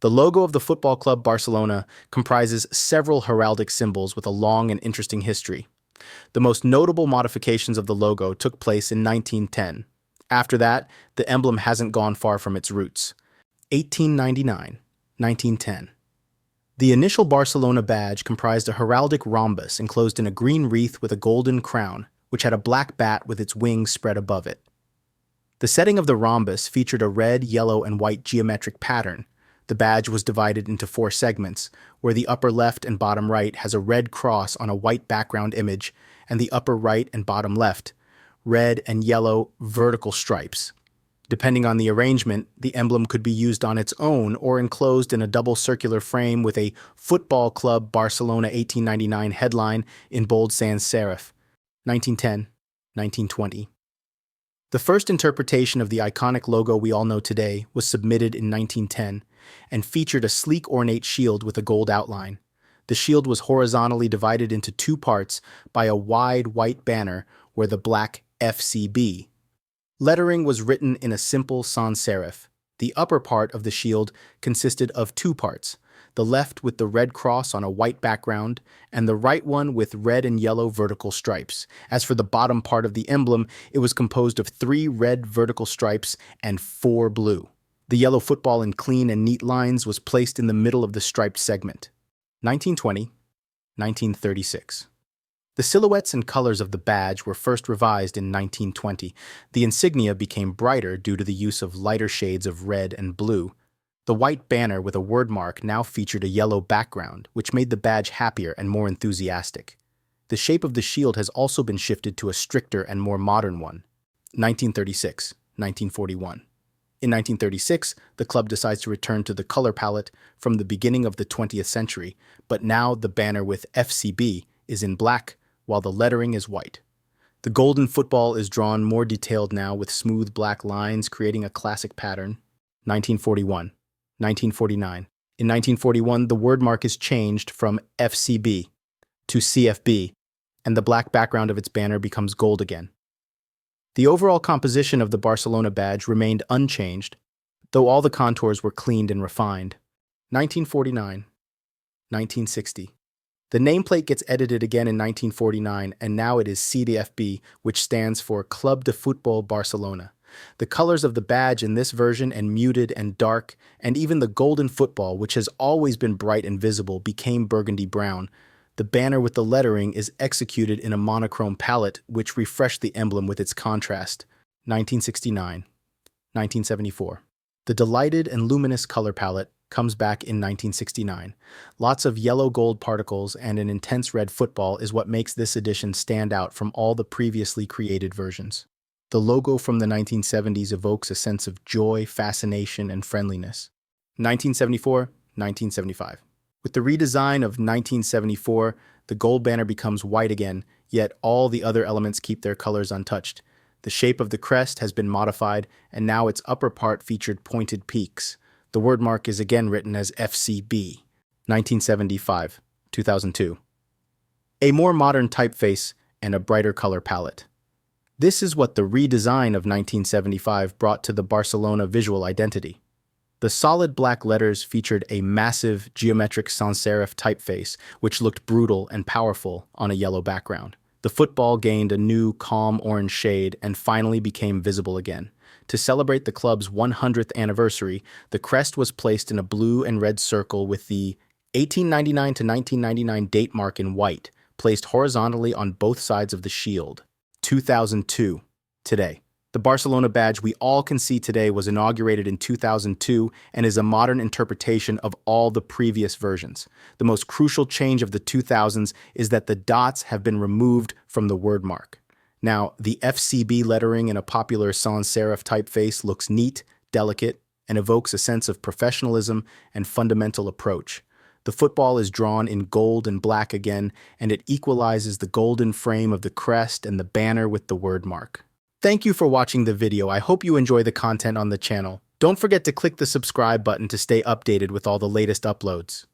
The logo of the Football Club Barcelona comprises several heraldic symbols with a long and interesting history. The most notable modifications of the logo took place in 1910. After that, the emblem hasn't gone far from its roots. 1899, 1910. The initial Barcelona badge comprised a heraldic rhombus enclosed in a green wreath with a golden crown, which had a black bat with its wings spread above it. The setting of the rhombus featured a red, yellow, and white geometric pattern. The badge was divided into 4 segments, where the upper left and bottom right has a red cross on a white background image, and the upper right and bottom left, red and yellow vertical stripes. Depending on the arrangement, the emblem could be used on its own or enclosed in a double circular frame with a Football Club Barcelona 1899 headline in bold sans-serif, 1910, 1920. The first interpretation of the iconic logo we all know today was submitted in 1910 and featured a sleek ornate shield with a gold outline. The shield was horizontally divided into 2 parts by a wide white banner where the black FCB lettering was written in a simple sans-serif. The upper part of the shield consisted of 2 parts, the left with the red cross on a white background, and the right one with red and yellow vertical stripes. As for the bottom part of the emblem, it was composed of 3 red vertical stripes and 4 blue. The yellow football in clean and neat lines was placed in the middle of the striped segment. 1920, 1936. The silhouettes and colors of the badge were first revised in 1920. The insignia became brighter due to the use of lighter shades of red and blue. The white banner with a word mark now featured a yellow background, which made the badge happier and more enthusiastic. The shape of the shield has also been shifted to a stricter and more modern one. 1936, 1941. In 1936, the club decides to return to the color palette from the beginning of the 20th century, but now the banner with FCB is in black, while the lettering is white. The golden football is drawn more detailed now with smooth black lines creating a classic pattern. 1941, 1949. In 1941, the word mark is changed from FCB to CFB, and the black background of its banner becomes gold again. The overall composition of the Barcelona badge remained unchanged, though all the contours were cleaned and refined. 1949, 1960. The nameplate gets edited again in 1949, and now it is CDFB, which stands for Club de Futbol Barcelona. The colors of the badge in this version and muted and dark, and even the golden football, which has always been bright and visible, became burgundy brown. The banner with the lettering is executed in a monochrome palette, which refreshed the emblem with its contrast. 1969, 1974. The delighted and luminous color palette comes back in 1969. Lots of yellow gold particles and an intense red football is what makes this edition stand out from all the previously created versions. The logo from the 1970s evokes a sense of joy, fascination, and friendliness. 1974, 1975. With the redesign of 1974, the gold banner becomes white again, yet all the other elements keep their colors untouched. The shape of the crest has been modified, and now its upper part featured pointed peaks. The word mark is again written as FCB. 1975, 2002. A more modern typeface and a brighter color palette. This is what the redesign of 1975 brought to the Barcelona visual identity. The solid black letters featured a massive geometric sans-serif typeface, which looked brutal and powerful on a yellow background. The football gained a new, calm orange shade and finally became visible again. To celebrate the club's 100th anniversary, the crest was placed in a blue and red circle with the 1899 to 1999 date mark in white, placed horizontally on both sides of the shield. 2002, today. The Barcelona badge we all can see today was inaugurated in 2002 and is a modern interpretation of all the previous versions. The most crucial change of the 2000s is that the dots have been removed from the word mark. Now, the FCB lettering in a popular sans-serif typeface looks neat, delicate, and evokes a sense of professionalism and fundamental approach. The football is drawn in gold and black again, and it equalizes the golden frame of the crest and the banner with the word mark. Thank you for watching the video. I hope you enjoy the content on the channel. Don't forget to click the subscribe button to stay updated with all the latest uploads.